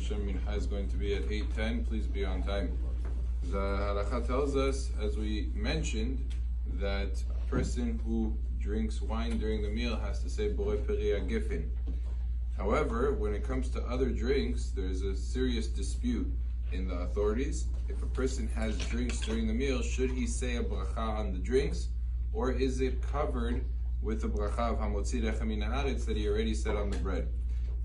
Hashem, Mincha is going to be at 8:10. Please be on time. The Halacha tells us, as we mentioned, that a person who drinks wine during the meal has to say Borei Peri Agifin. However, when it comes to other drinks, there's a serious dispute in the authorities. If a person has drinks during the meal, should he say a bracha on the drinks, or is it covered with the bracha of Hamotzi Lechem Min Haaretz that he already said on the bread?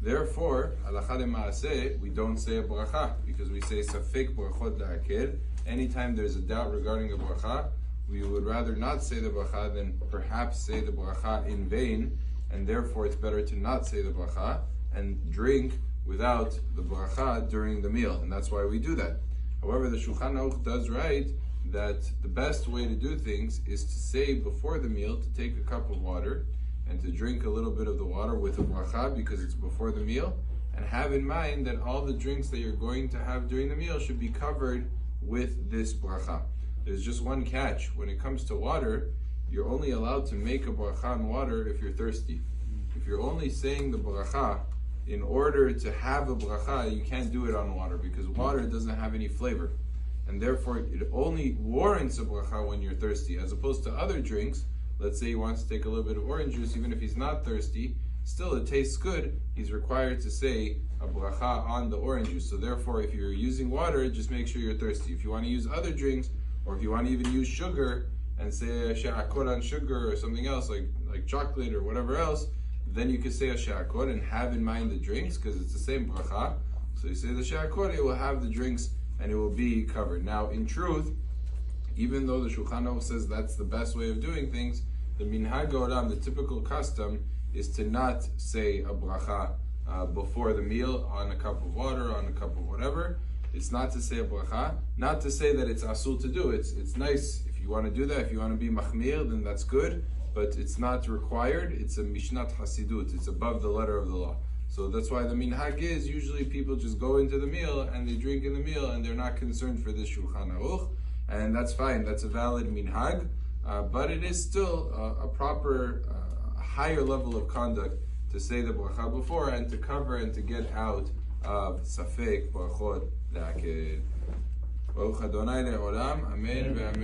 Therefore, halacha lemaaseh, we don't say a bracha because we say safek brachot la'aked. Anytime there's a doubt regarding a bracha, we would rather not say the bracha than perhaps say the bracha in vain, and therefore it's better to not say the bracha and drink without the bracha during the meal, and that's why we do that. However, the Shulchan Aruch does write that the best way to do things is to say before the meal to take a cup of water and to drink a little bit of the water with a bracha because it's before the meal, and have in mind that all the drinks that you're going to have during the meal should be covered with this bracha. There's just one catch. When it comes to water, you're only allowed to make a bracha on water if you're thirsty. If you're only saying the bracha in order to have a bracha, you can't do it on water because water doesn't have any flavor. And therefore, it only warrants a bracha when you're thirsty, as opposed to other drinks. Let's say he wants to take a little bit of orange juice, even if he's not thirsty, still it tastes good. He's required to say a bracha on the orange juice. So therefore, if you're using water, just make sure you're thirsty. If you want to use other drinks, or if you want to even use sugar and say a she'akot on sugar or something else like chocolate or whatever else, then you can say a she'akot and have in mind the drinks because it's the same bracha. So you say the she'akot, it will have the drinks and it will be covered. Now, in truth, even though the Shulchan Aruch says that's the best way of doing things, the minhag olam, the typical custom, is to not say a bracha before the meal on a cup of water, on a cup of whatever. It's not to say a bracha, not to say that it's asul to do. It's nice if you want to do that. If you want to be machmir, then that's good, but it's not required. It's a mishnat hasidut. It's above the letter of the law. So that's why the minhag is usually people just go into the meal and they drink in the meal and they're not concerned for this Shulchan Aruch, and that's fine. That's a valid minhag, but it is still a proper, higher level of conduct to say the bracha before and to cover and to get out of safek brachot la'aked. Baruch Adonai le'olam, amen ve'amen.